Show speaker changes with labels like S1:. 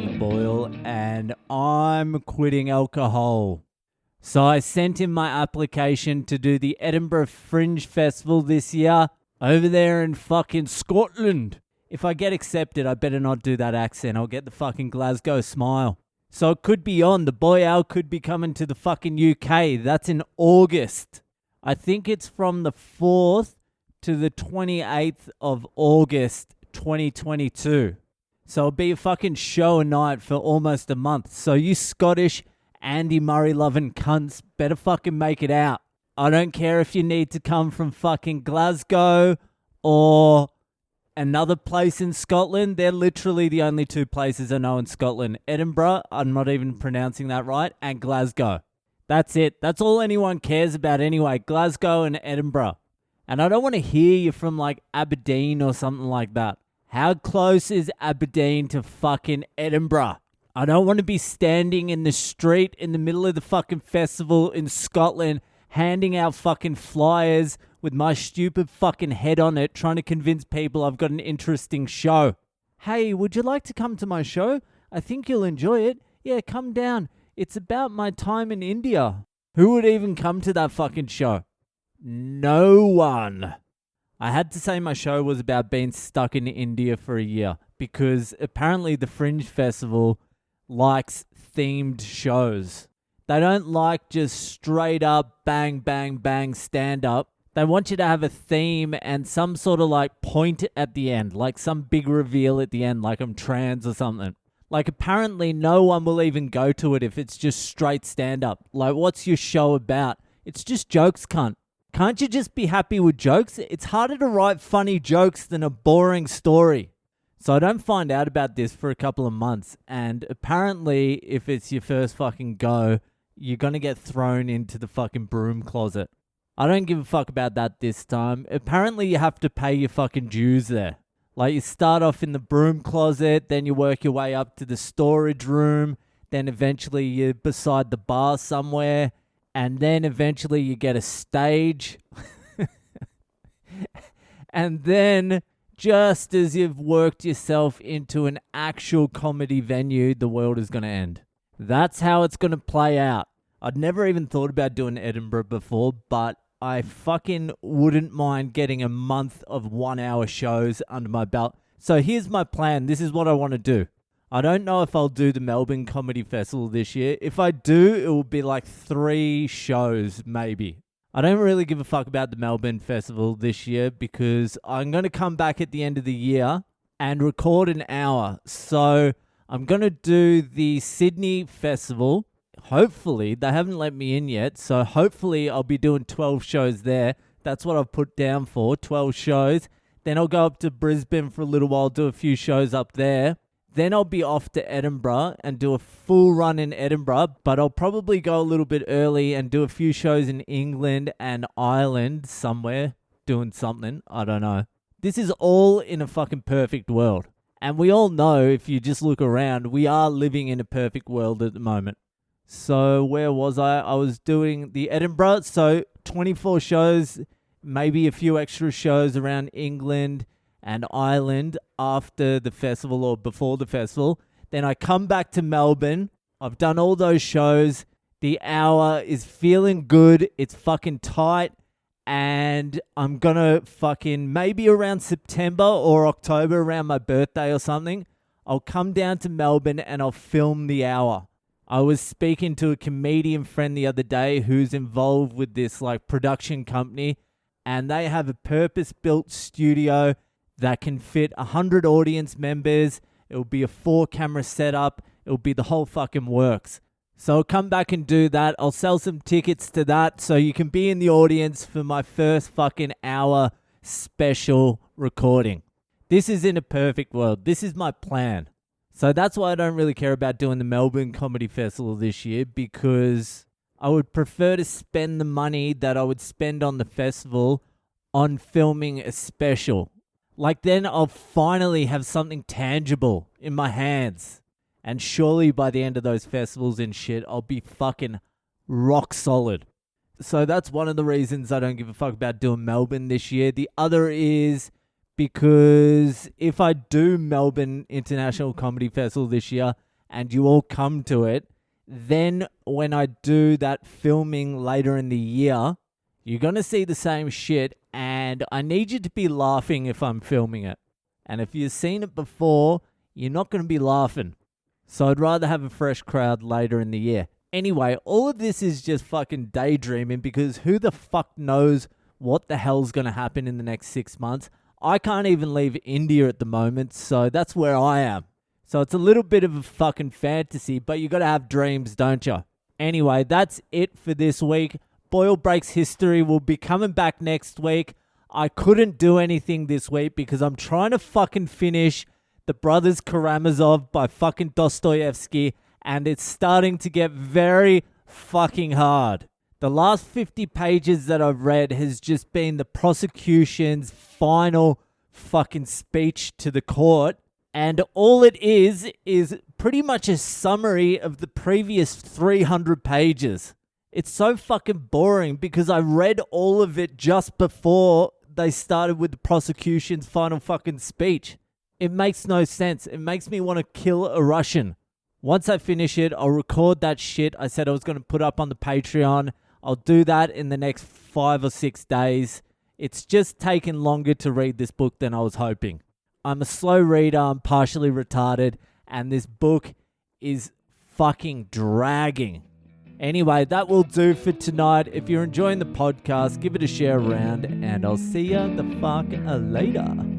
S1: David Boyle, and I'm quitting alcohol. So I sent in my application to do the Edinburgh Fringe Festival this year over there in fucking Scotland. If I get accepted, I better not do that accent. I'll get the fucking Glasgow smile. So it could be on. The boy Al could be coming to the fucking UK. That's in August. I think it's from the 4th to the 28th of August 2022. So it'll be a fucking show a night for almost a month. So you Scottish Andy Murray loving cunts better fucking make it out. I don't care if you need to come from fucking Glasgow or another place in Scotland. They're literally the only two places I know in Scotland. Edinburgh, I'm not even pronouncing that right, and Glasgow. That's it. That's all anyone cares about anyway. Glasgow and Edinburgh. And I don't want to hear you from like Aberdeen or something like that. How close is Aberdeen to fucking Edinburgh? I don't want to be standing in the street in the middle of the fucking festival in Scotland handing out fucking flyers with my stupid fucking head on it trying to convince people I've got an interesting show. Hey, would you like to come to my show? I think you'll enjoy it. Yeah, come down. It's about my time in India. Who would even come to that fucking show? No one. I had to say my show was about being stuck in India for a year because apparently the Fringe Festival likes themed shows. They don't like just straight up bang, bang, bang stand up. They want you to have a theme and some sort of like point at the end, like some big reveal at the end, like I'm trans or something. Like apparently no one will even go to it if it's just straight stand up. Like what's your show about? It's just jokes, cunt. Can't you just be happy with jokes? It's harder to write funny jokes than a boring story. So I don't find out about this for a couple of months. And apparently, if it's your first fucking go, you're going to get thrown into the fucking broom closet. I don't give a fuck about that this time. Apparently, you have to pay your fucking dues there. Like you start off in the broom closet, then you work your way up to the storage room, then eventually you're beside the bar somewhere. And then eventually you get a stage. And then just as you've worked yourself into an actual comedy venue, the world is going to end. That's how it's going to play out. I'd never even thought about doing Edinburgh before, but I fucking wouldn't mind getting a month of 1 hour shows under my belt. So here's my plan. This is what I want to do. I don't know if I'll do the Melbourne Comedy Festival this year. If I do, it will be like 3 shows, maybe. I don't really give a fuck about the Melbourne Festival this year because I'm going to come back at the end of the year and record an hour. So I'm going to do the Sydney Festival. Hopefully, they haven't let me in yet. So hopefully I'll be doing 12 shows there. That's what I've put down for, 12 shows. Then I'll go up to Brisbane for a little while, do a few shows up there. Then I'll be off to Edinburgh and do a full run in Edinburgh, but I'll probably go a little bit early and do a few shows in England and Ireland somewhere, doing something. I don't know. This is all in a fucking perfect world. And we all know, if you just look around, we are living in a perfect world at the moment. So where was I? I was doing the Edinburgh, so 24 shows, maybe a few extra shows around England and Ireland after the festival or before the festival. Then I come back to Melbourne. I've done all those shows. The hour is feeling good. It's fucking tight. And I'm gonna fucking, maybe around September or October, around my birthday or something, I'll come down to Melbourne and I'll film the hour. I was speaking to a comedian friend the other day who's involved with this like production company, and they have a purpose-built studio that can fit 100 audience members. It'll be a 4-camera setup. It'll be the whole fucking works. So I'll come back and do that. I'll sell some tickets to that so you can be in the audience for my first fucking hour special recording. This is in a perfect world. This is my plan. So that's why I don't really care about doing the Melbourne Comedy Festival this year, because I would prefer to spend the money that I would spend on the festival on filming a special. Like then I'll finally have something tangible in my hands. And surely by the end of those festivals and shit, I'll be fucking rock solid. So that's one of the reasons I don't give a fuck about doing Melbourne this year. The other is because if I do Melbourne International Comedy Festival this year and you all come to it, then when I do that filming later in the year, you're going to see the same shit, and I need you to be laughing if I'm filming it. And if you've seen it before, you're not going to be laughing. So I'd rather have a fresh crowd later in the year. Anyway, all of this is just fucking daydreaming because who the fuck knows what the hell's going to happen in the next 6 months. I can't even leave India at the moment, so that's where I am. So it's a little bit of a fucking fantasy, but you got to have dreams, don't you? Anyway, that's it for this week. Boyle Breaks History will be coming back next week. I couldn't do anything this week because I'm trying to fucking finish The Brothers Karamazov by fucking Dostoevsky, and it's starting to get very fucking hard. The last 50 pages that I've read has just been the prosecution's final fucking speech to the court. And all it is pretty much a summary of the previous 300 pages. It's so fucking boring because I read all of it just before they started with the prosecution's final fucking speech. It makes no sense. It makes me want to kill a Russian. Once I finish it, I'll record that shit I said I was going to put up on the Patreon. I'll do that in the next 5 or 6 days. It's just taken longer to read this book than I was hoping. I'm a slow reader, I'm partially retarded, and this book is fucking dragging. Anyway, that will do for tonight. If you're enjoying the podcast, give it a share around, and I'll see ya the fuck later.